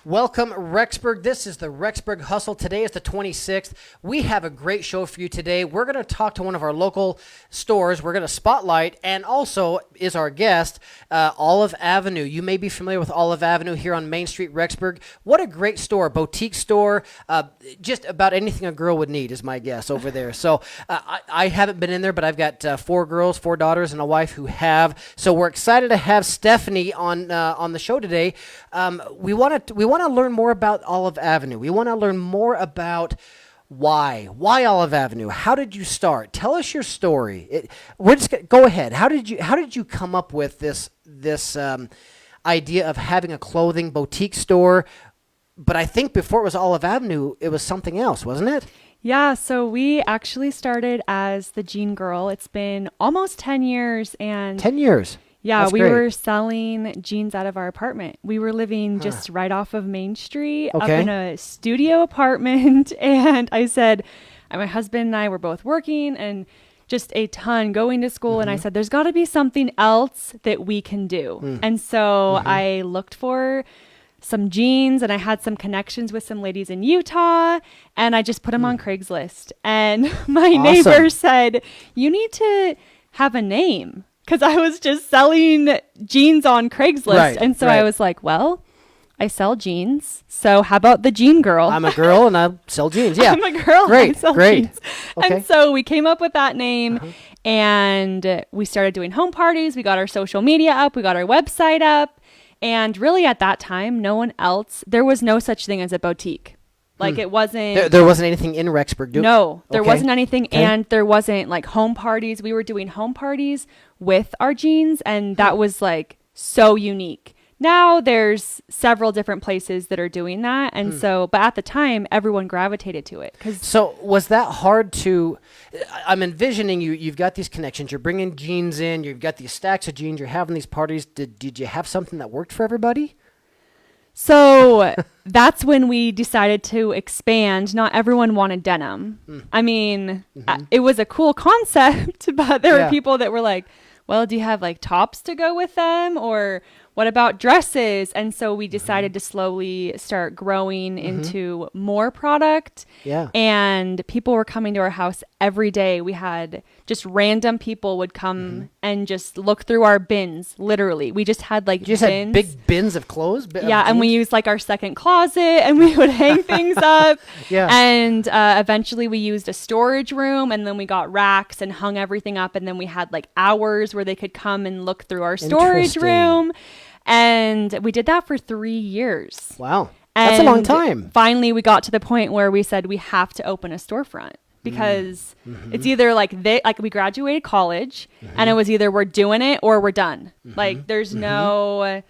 Welcome, Rexburg. This is the Rexburg Hustle. Today is the 26th. We have a great show for you today. We're going to talk to one of our local stores. We're going to spotlight, and also is our guest, Olive Avenue. You may be familiar with Olive Avenue here on Main Street, Rexburg. What a great store, boutique store. Just about anything a girl would need is my guess over there. So I haven't been in there, but I've got 4 girls, 4 daughters, and a wife who have. So we're excited to have Stephanie on the show today. We want to learn more about Olive Avenue. We want to learn more about why Olive Avenue. How did you start? Tell us your story. Go ahead. How did you come up with this idea of having a clothing boutique store? But I think before it was Olive Avenue, it was something else, wasn't it? Yeah, so we actually started as the Jean Girl. It's been almost 10 years. 10 years? Yeah, That's we great. were selling jeans out of our apartment. We were living just right off of Main Street, up Okay. in a studio apartment. And I said, my husband and I were both working and just a ton going to school. And I said, there's got to be something else that we can do. And so I looked for some jeans, and I had some connections with some ladies in Utah, and I just put them on Craigslist. And my neighbor said, you need to have a name. Because I was just selling jeans on Craigslist. Right, and so right. I was like, well, I sell jeans. So how about the Jean Girl? I'm a girl and I sell jeans. Yeah. I'm a girl Great, and I sell great. jeans. Okay. And so we came up with that name and we started doing home parties. We got our social media up. We got our website up. And really at that time, there was no such thing as a boutique. Like it wasn't. There wasn't anything in Rexburg. No, there Okay. wasn't anything. Okay. And there wasn't like home parties. We were doing home parties with our jeans. And that was like so unique. Now there's several different places that are doing that. And so, but at the time, everyone gravitated to it. So was that hard to, I'm envisioning you've got these connections, you're bringing jeans in, you've got these stacks of jeans, you're having these parties. Did you have something that worked for everybody? So that's when we decided to expand. Not everyone wanted denim. I mean, it was a cool concept, but there were people that were like, well, do you have like tops to go with them? Or what about dresses? And so we decided to slowly start growing into more product. Yeah. And people were coming to our house every day. We had just random people would come and just look through our bins. Literally. We just had like You just bins. had big bins of clothes? Yeah, and we used like our second closet and we would hang things up. Yeah. And eventually we used a storage room and then we got racks and hung everything up. And then we had like hours where they could come and look through our storage Interesting. room. And we did that for 3 years. Wow. That's a long And time. Finally, we got to the point where we said we have to open a storefront because it's either like we graduated college and it was either we're doing it or we're done. Like there's no,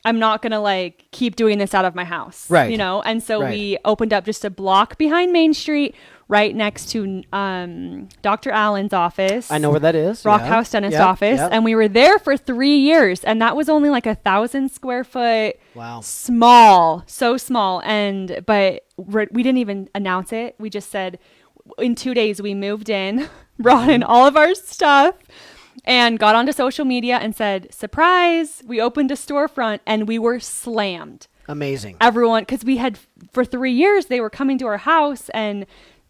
I'm not going to like keep doing this out of my house. Right. You know? And so Right. we opened up just a block behind Main Street right next to Dr. Allen's office. I know where that is. Rock Yeah. House Dentist Yep, office. yep. And we were there for 3 years. And that was only like 1,000 square foot. Wow. Small. So small. But we didn't even announce it. We just said in 2 days we moved in, brought in all of our stuff and got onto social media and said, surprise, we opened a storefront and we were slammed. Amazing. Everyone, because we had for 3 years, they were coming to our house and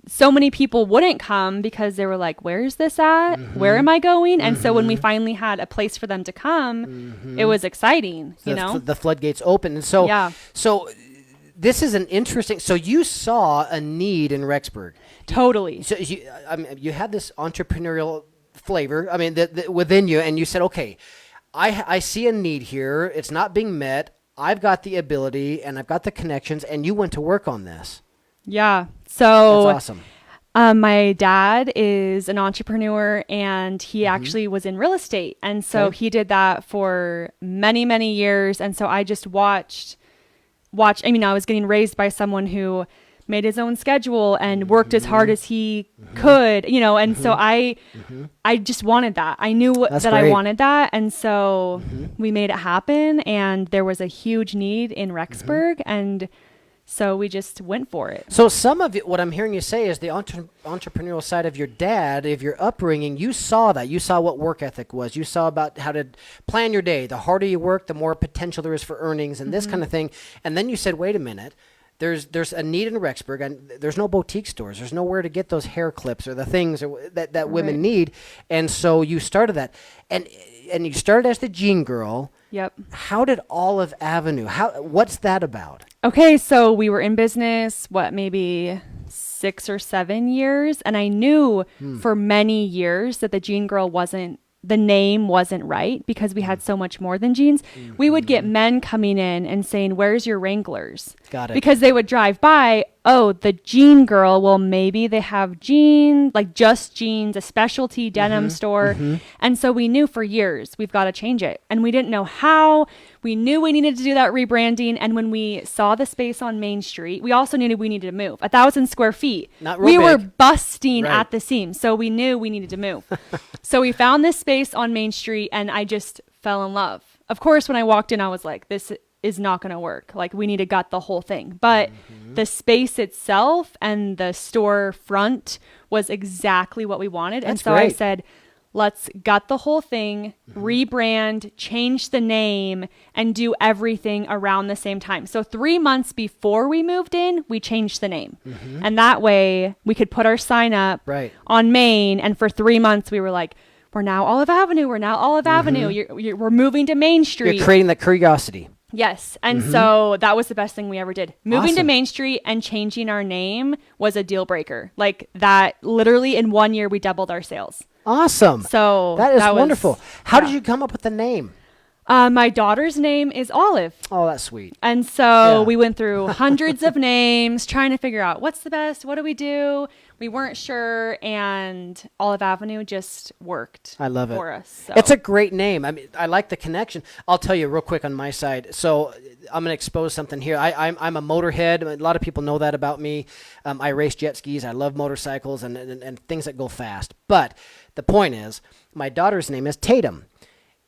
so many people wouldn't come because they were like, where's this at? Where am I going? And so when we finally had a place for them to come, it was exciting, you know? The floodgates open. And so, Yeah. so this is an interesting, so you saw a need in Rexburg. Totally. So you had this entrepreneurial flavor, within you, and you said, okay, I see a need here. It's not being met. I've got the ability and I've got the connections, and you went to work on this. Yeah. So That's awesome. my dad is an entrepreneur and he actually was in real estate. And so Okay. he did that for many, many years. And so I just watched, I mean, I was getting raised by someone who made his own schedule and worked as hard as he could, you know, and so I just wanted that. I knew That's that I great. wanted that. And so we made it happen and there was a huge need in Rexburg and So we just went for it. So some of it, what I'm hearing you say is the entrepreneurial side of your dad, of your upbringing, you saw that. You saw what work ethic was. You saw about how to plan your day. The harder you work, the more potential there is for earnings and this kind of thing. And then you said, wait a minute. There's a need in Rexburg, and there's no boutique stores. There's nowhere to get those hair clips or the things that women need. And so you started that. And you started as the jean girl. Yep. How did Olive Avenue, what's that about? Okay, so we were in business, maybe 6 or 7 years, and I knew for many years that the name wasn't right because we had so much more than jeans. We would get men coming in and saying, "Where's your Wranglers?" Got it. Because they would drive by, oh, the jean girl, well, maybe they have jeans, like just jeans, a specialty denim store. And so we knew for years, we've got to change it. And we didn't know how. We knew we needed to do that rebranding. And when we saw the space on Main Street, we also knew we needed to move 1,000 square feet. Not real we big. were busting Right. at the seams. So we knew we needed to move. So we found this space on Main Street and I just fell in love. Of course, when I walked in, I was like, this is not going to work. Like we need to gut the whole thing. But the space itself and the store front was exactly what we wanted. That's and so great. I said, let's gut the whole thing, rebrand, change the name, and do everything around the same time. So 3 months before we moved in, we changed the name. And that way we could put our sign up Right. on Main. And for 3 months, we were like, we're now Olive Avenue. We're now Olive Avenue. We're moving to Main Street. You're creating that curiosity. Yes. And so that was the best thing we ever did. Moving to Awesome. Main Street and changing our name was a deal breaker. Like that, literally in 1 year, we doubled our sales. Awesome. So that is was- wonderful. How did yeah. you come up with the name? My daughter's name is Olive. Oh, that's sweet. And so Yeah. we went through hundreds of names trying to figure out what's the best. What do we do? We weren't sure. And Olive Avenue just worked I love it. for us. So. It's a great name. I mean, I like the connection. I'll tell you real quick on my side. So I'm going to expose something here. I'm a motorhead. A lot of people know that about me. I race jet skis. I love motorcycles and things that go fast. But the point is, my daughter's name is Tatum.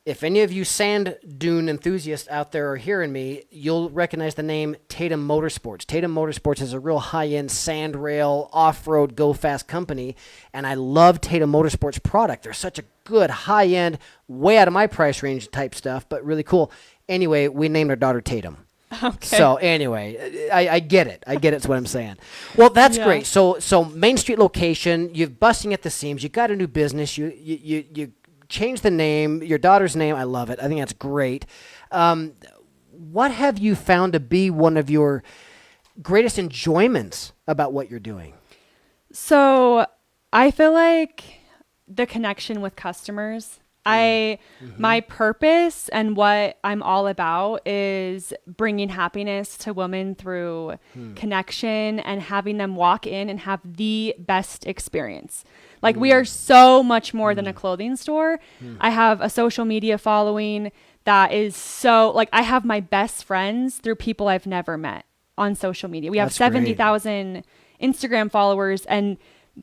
If any of you sand dune enthusiasts out there are hearing me, you'll recognize the name Tatum Motorsports. Tatum Motorsports is a real high-end sand rail, off-road, go-fast company, and I love Tatum Motorsports product. They're such a good, high-end, way out of my price range type stuff, but really cool. Anyway, we named our daughter Tatum. Okay. So anyway, I get it. I get it's what I'm saying. Well, that's Yeah. great. So Main Street location, you're busting at the seams. You got a new business. You changed the name, your daughter's name. I love it. I think that's great. What have you found to be one of your greatest enjoyments about what you're doing? So I feel like the connection with customers. My purpose and what I'm all about is bringing happiness to women through connection and having them walk in and have the best experience. Like we are so much more than a clothing store. I have a social media following that is so like I have my best friends through people I've never met on social media. We have That's great. 70,000 Instagram followers and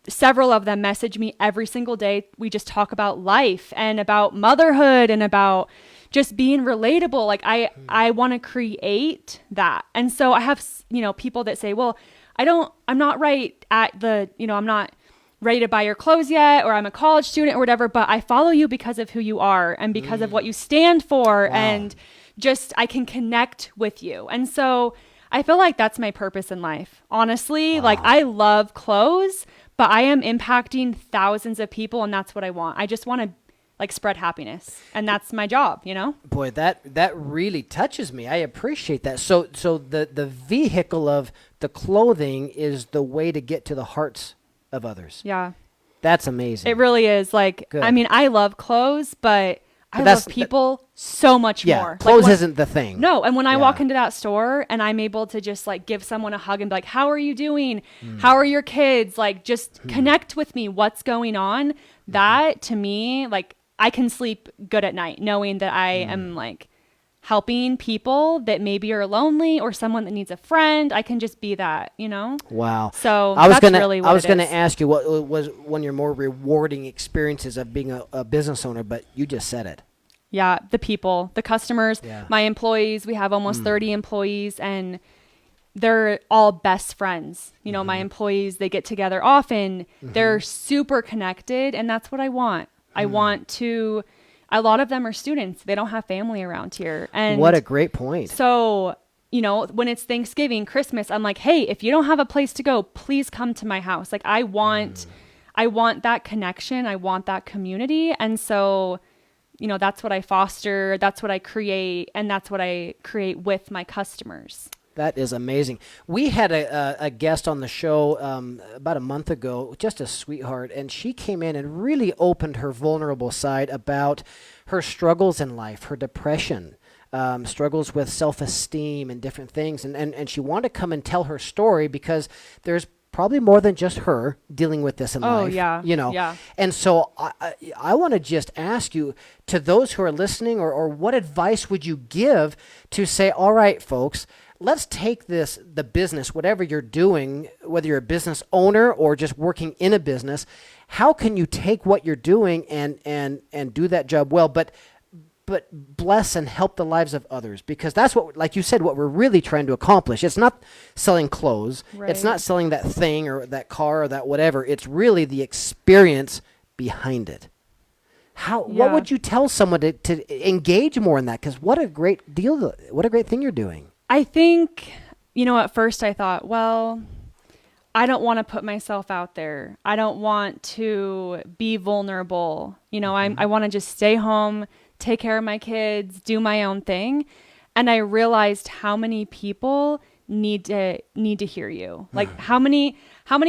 several of them message me every single day. We just talk about life and about motherhood and about just being relatable. Like I want to create that. And so I have, people that say, well, I'm not right at I'm not ready to buy your clothes yet, or I'm a college student or whatever, but I follow you because of who you are and because of what you stand for. Wow. And just, I can connect with you. And so I feel like that's my purpose in life. Honestly, like I love clothes, but I am impacting thousands of people and that's what I want. I just want to like spread happiness and that's my job, Boy, that really touches me. I appreciate that. So the vehicle of the clothing is the way to get to the hearts of others. Yeah. That's amazing. It really is. Like, Good. I mean, I love clothes, but I that's- love people so much more. Clothes Like, when- isn't the thing. No, and when I Yeah. walk into that store and I'm able to just like give someone a hug and be like, how are you doing? How are your kids? Like just connect with me. What's going on? That to me, like I can sleep good at night knowing that I am like helping people that maybe are lonely or someone that needs a friend. I can just be that, Wow. So I was that's gonna really what I was it gonna is. ask you what was one of your more rewarding experiences of being a business owner, but you just said it. Yeah, the people, the customers, Yeah. my employees. We have almost 30 employees and they're all best friends. You know, my employees, they get together often. They're super connected, and that's what I want. I want to, a lot of them are students. They don't have family around here. And what a great point. So, you know, when it's Thanksgiving, Christmas, I'm like, hey, if you don't have a place to go, please come to my house. Like I want that connection. I want that community. And so, you know, that's what I foster. That's what I create. And that's what I create with my customers. That is amazing. We had a guest on the show about a month ago, just a sweetheart, and she came in and really opened her vulnerable side about her struggles in life, her depression, struggles with self-esteem and different things. And she wanted to come and tell her story because there's probably more than just her dealing with this in life. Oh, yeah. You know? Yeah. And so I want to just ask you, to those who are listening, or what advice would you give to say, all right, folks, let's take the business, whatever you're doing, whether you're a business owner or just working in a business, how can you take what you're doing and do that job well, but bless and help the lives of others? Because that's what, like you said, what we're really trying to accomplish. It's not selling clothes. Right. It's not selling that thing or that car or that whatever. It's really the experience behind it. What would you tell someone to engage more in that? Because what a great deal, what a great thing you're doing. I think, you know, at first I thought, well, I don't want to put myself out there. I don't want to be vulnerable. You know, I want to just stay home, take care of my kids, do my own thing. And I realized how many people need to hear you. Like how many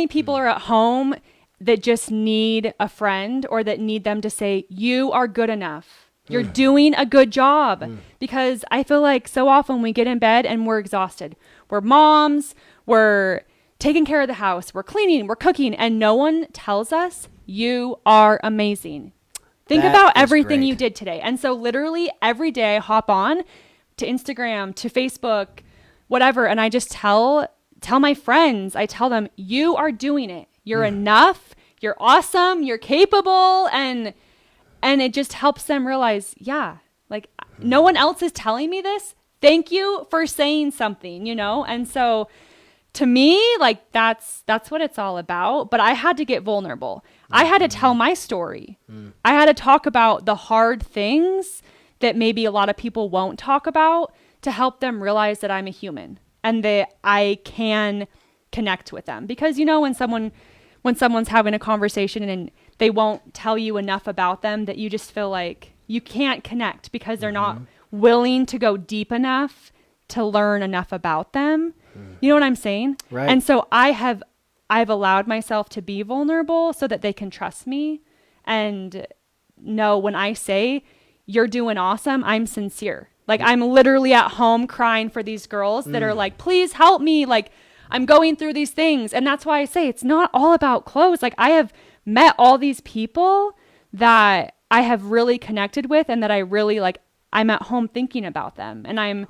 people are at home that just need a friend, or that need them to say, you are good enough. You're doing a good job. Because I feel like so often we get in bed and we're exhausted. We're moms, we're taking care of the house, we're cleaning, we're cooking, and no one tells us you are amazing. Think about everything you did today. And so literally every day I hop on to Instagram, to Facebook, whatever, and I just tell my friends, I tell them, you are doing it. You're enough, you're awesome, you're capable, and it just helps them realize, yeah, like no one else is telling me this. Thank you for saying something, you know? And so to me, like that's what it's all about. But I had to get vulnerable. I had to tell my story. I had to talk about the hard things that maybe a lot of people won't talk about, to help them realize that I'm a human and that I can connect with them. Because, you know, when someone's having a conversation and they won't tell you enough about them, that you just feel like you can't connect because they're not willing to go deep enough to learn enough about them. You know what I'm saying? Right. And so I've allowed myself to be vulnerable so that they can trust me and know when I say you're doing awesome, I'm sincere. Like I'm literally at home crying for these girls that are like, please help me. Like I'm going through these things. And that's why I say it's not all about clothes. Like I have met all these people that I have really connected with, and that I really like, I'm at home thinking about them, and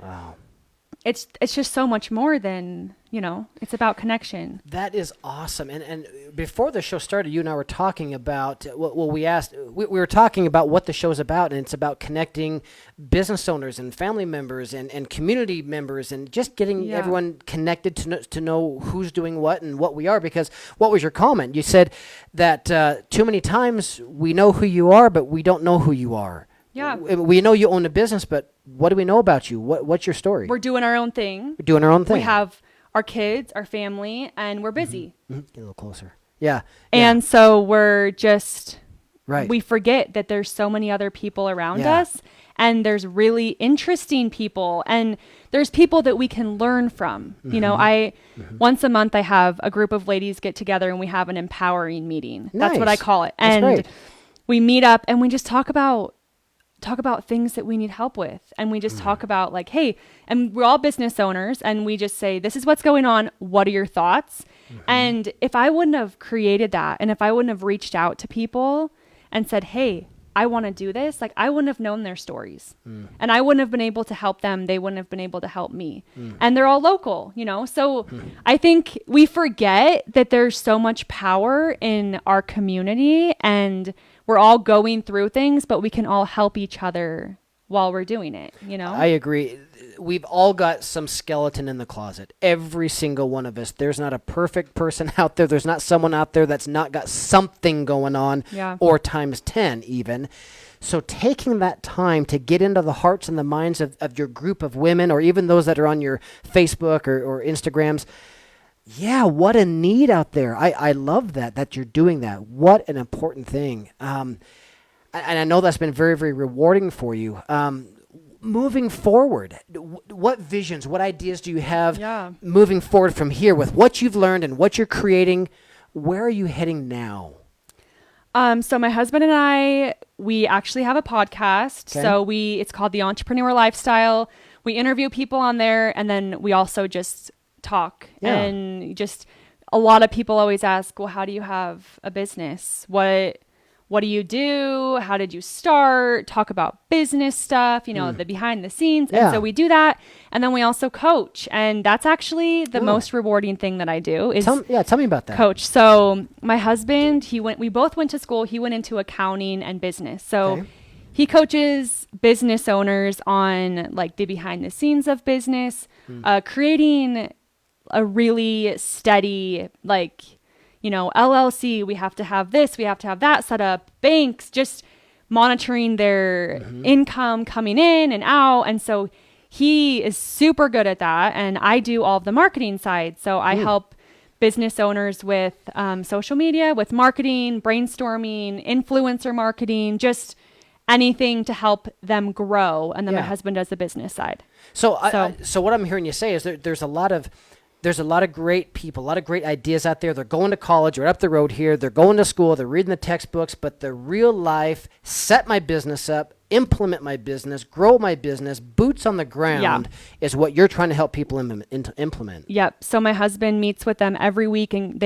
it's just so much more than, you know, it's about connection. That is awesome. And before the show started, you and I were talking about, we were talking about what the show's about, and it's about connecting business owners and family members and community members, and just getting everyone connected to know who's doing what and what we are. Because what was your comment? You said that too many times we know who you are, but we don't know who you are. Yeah. We know you own a business, but what do we know about you? What's your story? We're doing our own thing. We're doing our own thing. We have our kids, our family, and we're busy. Get a little closer. Yeah. And so we're just, we forget that there's so many other people around us, and there's really interesting people, and there's people that we can learn from. You know, once a month I have a group of ladies get together and we have an empowering meeting. Nice. That's what I call it. And we meet up and we just talk about things that we need help with. And we just talk about like, hey, and we're all business owners, and we just say, this is what's going on. What are your thoughts? And if I wouldn't have created that, and if I wouldn't have reached out to people and said, hey, I want to do this, like I wouldn't have known their stories, and I wouldn't have been able to help them. They wouldn't have been able to help me. And they're all local, you know? So I think we forget that there's so much power in our community, and we're all going through things, but we can all help each other while we're doing it, you know? I agree. we've all got some skeleton in the closet. Every single one of us. There's not a perfect person out there. There's not someone out there that's not got something going on, or times 10 even. So taking that time to get into the hearts and the minds of your group of women, or even those that are on your Facebook or Instagrams, yeah, what a need out there. I love that you're doing that. What an important thing. And I know that's been very, very rewarding for you. Moving forward, what visions, what ideas do you have moving forward from here with what you've learned and what you're creating? Where are you heading now? So my husband and I, we actually have a podcast. Okay. So it's called The Entrepreneurial Lifestyle. We interview people on there, and then we also just talk. And just a lot of people always ask, well, how do you have a business? What do you do? How did you start? Talk about business stuff, the behind the scenes. And so we do that. And then we also coach. And that's actually the most rewarding thing that I do is tell me about that. Coach. So my husband, we both went to school. He went into accounting and business. So he coaches business owners on like the behind the scenes of business, creating a really steady, LLC, we have to have this, we have to have that set up, banks, just monitoring their income coming in and out. And so he is super good at that. And I do all of the marketing side. So I help business owners with social media, with marketing, brainstorming, influencer marketing, just anything to help them grow. And then my husband does the business side. So what I'm hearing you say is there's a lot of great people, a lot of great ideas out there. They're going to college right up the road here. They're going to school. They're reading the textbooks. But the real life, set my business up, implement my business, grow my business, boots on the ground is what you're trying to help people implement. Yep. So my husband meets with them every week, and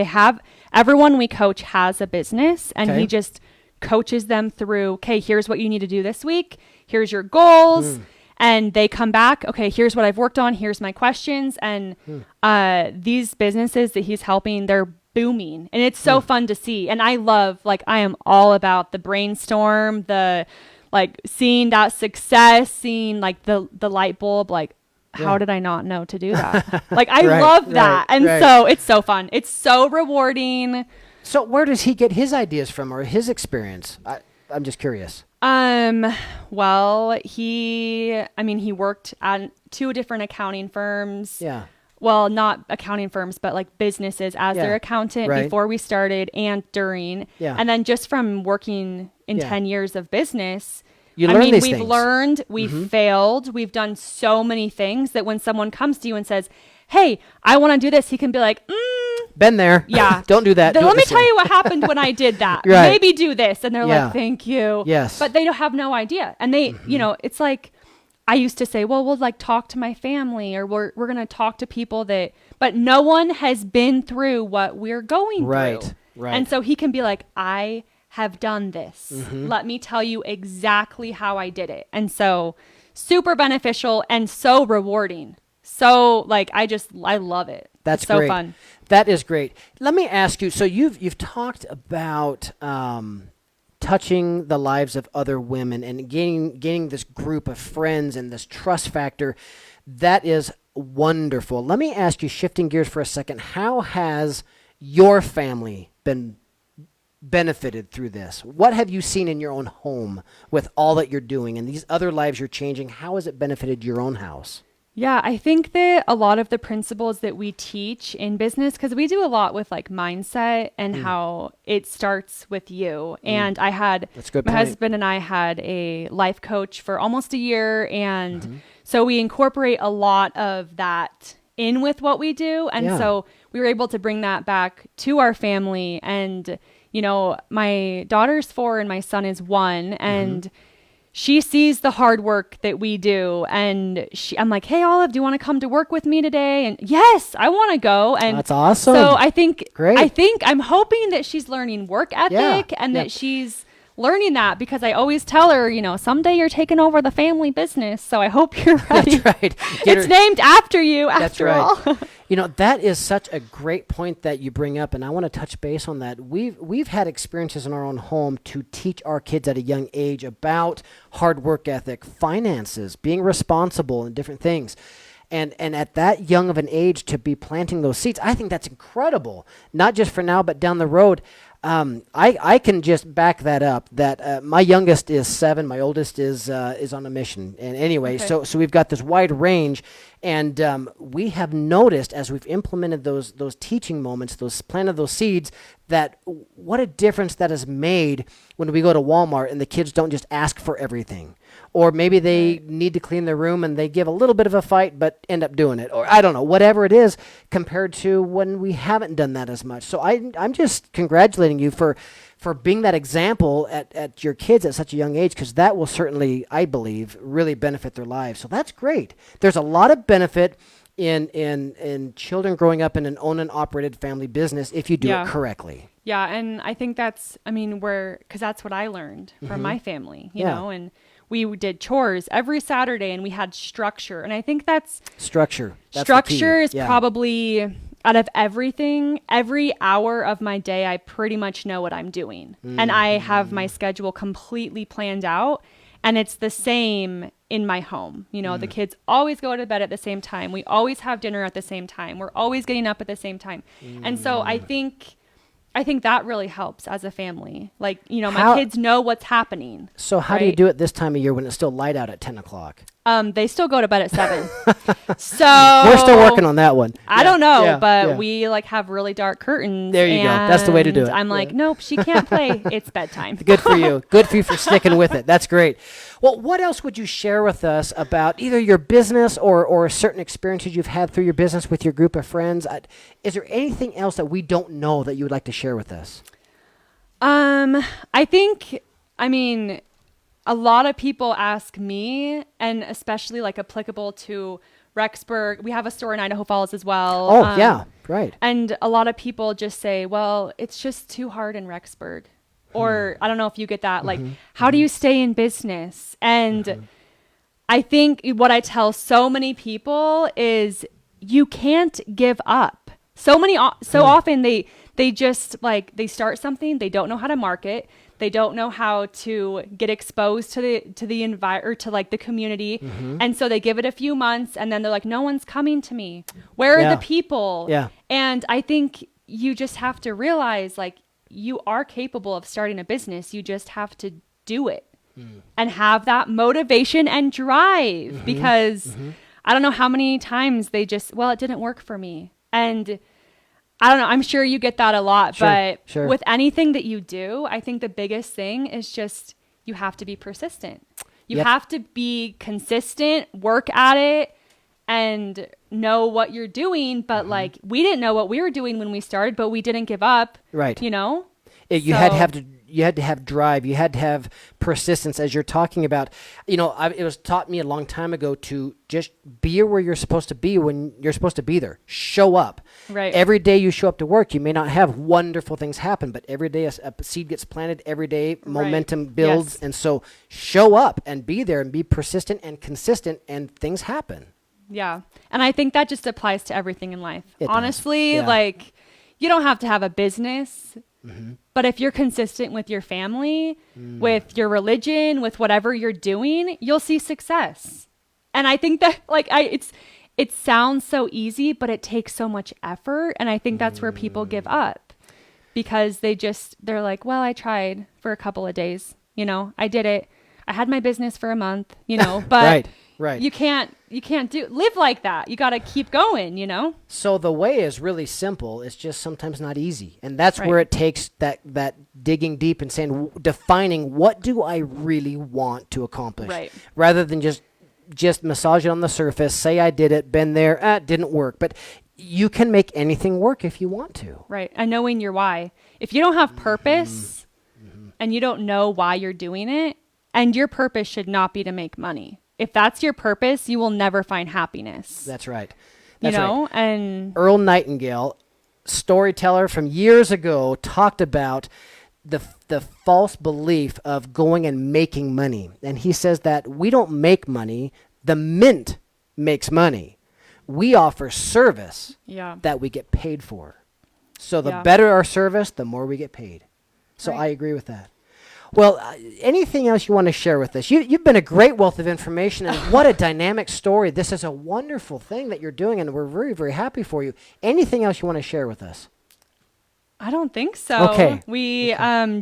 everyone we coach has a business, and he just coaches them through, okay, here's what you need to do this week. Here's your goals. And they come back, okay, here's what I've worked on. Here's my questions. And these businesses that he's helping, they're booming. And it's so fun to see. And I am all about the brainstorm, the seeing that success, seeing the light bulb, how did I not know to do that? I love that. And so it's so fun. It's so rewarding. So where does he get his ideas from, or his experience? I'm just curious. Well, he worked at 2 different accounting firms. Yeah. Well, not accounting firms, but businesses as their accountant before we started and during. Yeah. And then just from working in 10 years of business, we've learned, we've failed, we've done so many things that when someone comes to you and says, hey, I want to do this, he can be like, been there. Yeah. Don't do that. Let me tell you what happened when I did that. Maybe do this. And they're like, thank you. Yes. But they don't have no idea. And they, it's like, I used to say, well, we'll talk to my family, or we're going to talk to people but no one has been through what we're going through. Right. And so he can be like, I have done this. Let me tell you exactly how I did it. And so super beneficial and so rewarding. So I love it. That's so great. Fun. That is great. Let me ask you, so you've talked about touching the lives of other women and gaining this group of friends and this trust factor. That is wonderful. Let me ask you, shifting gears for a second, how has your family been benefited through this? What have you seen in your own home with all that you're doing and these other lives you're changing? How has it benefited your own house? Yeah, I think that a lot of the principles that we teach in business, because we do a lot with mindset and how it starts with you. And my husband and I had a life coach for almost a year. And so we incorporate a lot of that in with what we do. And so we were able to bring that back to our family. And, my daughter's 4 and my son is 1. And she sees the hard work that we do, and I'm like, hey, Olive, do you want to come to work with me today? And yes, I want to go. And that's awesome. So I'm hoping that she's learning work ethic and that she's learning that, because I always tell her, someday you're taking over the family business. So I hope you're ready. That's right. It's named after you, after all. That is such a great point that you bring up, and I want to touch base on that. We've had experiences in our own home to teach our kids at a young age about hard work ethic, finances, being responsible, and different things. And at that young of an age to be planting those seeds, I think that's incredible. Not just for now, but down the road. I can just back that up. That my youngest is 7, my oldest is on a mission. And anyway, so we've got this wide range, and we have noticed as we've implemented those teaching moments, planted those seeds, that what a difference that has made when we go to Walmart and the kids don't just ask for everything. Or maybe they need to clean their room and they give a little bit of a fight but end up doing it. Or I don't know, whatever it is, compared to when we haven't done that as much. So I'm just congratulating you for being that example at your kids at such a young age, because that will certainly, I believe, really benefit their lives. So that's great. There's a lot of benefit in children growing up in an owned and operated family business if you do it correctly. Yeah, and I think because that's what I learned from my family, you know, and we did chores every Saturday and we had structure. And I think structure is probably, out of everything, every hour of my day, I pretty much know what I'm doing. And I have my schedule completely planned out. And it's the same in my home. The kids always go to bed at the same time. We always have dinner at the same time. We're always getting up at the same time. And so I think that really helps as a family. Like, my kids know what's happening. So how do you do it this time of year when it's still light out at 10 o'clock? They still go to bed at 7. So we're still working on that one. I don't know, but we have really dark curtains. There you go. That's the way to do it. I'm like, nope, she can't play. It's bedtime. Good for you. Good for you for sticking with it. That's great. Well, what else would you share with us about either your business or certain experiences you've had through your business with your group of friends? Is there anything else that we don't know that you would like to share with us? A lot of people ask me, and especially applicable to Rexburg. We have a store in Idaho Falls as well. Oh, yeah, right. And a lot of people just say, well, it's just too hard in Rexburg. Or I don't know if you get that. How do you stay in business? And I think what I tell so many people is you can't give up. So often they just they start something, they don't know how to market. They don't know how to get exposed to the environment or to the community. And so they give it a few months and then they're like, no one's coming to me. Where are the people? Yeah. And I think you just have to realize you are capable of starting a business. You just have to do it and have that motivation and drive because I don't know how many times it didn't work for me. And I don't know. I'm sure you get that a lot, but with anything that you do, I think the biggest thing is just you have to be persistent. You have to be consistent, work at it, and know what you're doing. But we didn't know what we were doing when we started, but we didn't give up. Right. You had to have drive. You had to have persistence, as you're talking about. It was taught me a long time ago to just be where you're supposed to be when you're supposed to be there. Show up. Right. Every day you show up to work, you may not have wonderful things happen, but every day a seed gets planted. Every day momentum builds, and so show up and be there and be persistent and consistent, and things happen. Yeah, and I think that just applies to everything in life. Honestly, you don't have to have a business. But if you're consistent with your family, with your religion, with whatever you're doing, you'll see success. And I think that it sounds so easy, but it takes so much effort. And I think that's where people give up because they're like, well, I tried for a couple of days, I did it. I had my business for a month, but right. You can't live like that. You got to keep going, So the way is really simple. It's just sometimes not easy. And that's where it takes that digging deep and defining what do I really want to accomplish rather than just massage it on the surface, say I did it, been there, it didn't work. But you can make anything work if you want to. Right. And knowing your why. If you don't have purpose and you don't know why you're doing it, and your purpose should not be to make money. If that's your purpose, you will never find happiness. That's right. And Earl Nightingale, storyteller from years ago, talked about the false belief of going and making money. And he says that we don't make money, the mint makes money. We offer service Yeah. that we get paid for. So the Yeah. better our service, the more we get paid. So Right. I agree with that. Well, anything else you want to share with us? You've been a great wealth of information, and what a dynamic story. This is a wonderful thing that you're doing, and we're very, very happy for you. Anything else you want to share with us? I don't think so. Okay. We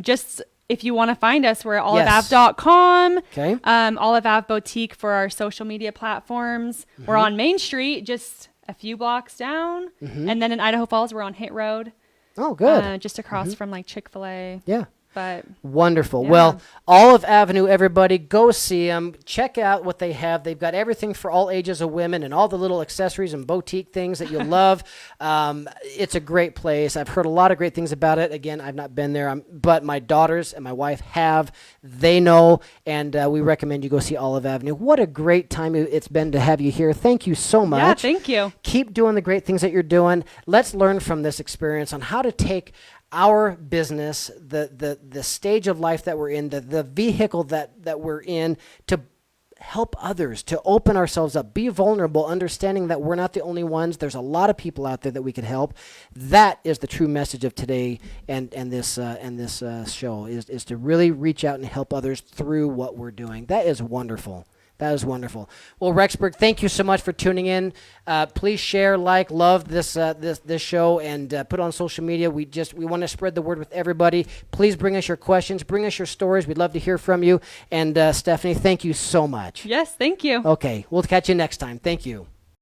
just, if you want to find us, we're at Yes. oliveave.com. Okay. Olive Ave Boutique for our social media platforms. We're on Main Street, just a few blocks down. And then in Idaho Falls, we're on Hit Road. Oh, good. Just across from like Chick-fil-A. Yeah. But Wonderful. Yeah. Well, Olive Avenue, everybody, go see them. Check out what they have. They've got everything for all ages of women and all the little accessories and boutique things that you'll love. It's a great place. I've heard a lot of great things about it. Again, I've not been there, but my daughters and my wife have. They know, and we recommend you go see Olive Avenue. What a great time it's been to have you here. Thank you so much. yeah, thank you. Keep doing the great things that you're doing. Let's learn from this experience on how to take our business, the stage of life that we're in, the vehicle that we're in, to help others, to open ourselves up, be vulnerable, understanding that we're not the only ones. There's a lot of people out there that we could help. That is the true message of today and this show is to really reach out and help others through what we're doing. That is wonderful. That is wonderful. Well, Rexburg, thank you so much for tuning in. Please share, like, love this show, and put it on social media. We want to spread the word with everybody. Please bring us your questions, bring us your stories. We'd love to hear from you. And Stephanie, thank you so much. Yes, thank you. Okay, we'll catch you next time. Thank you.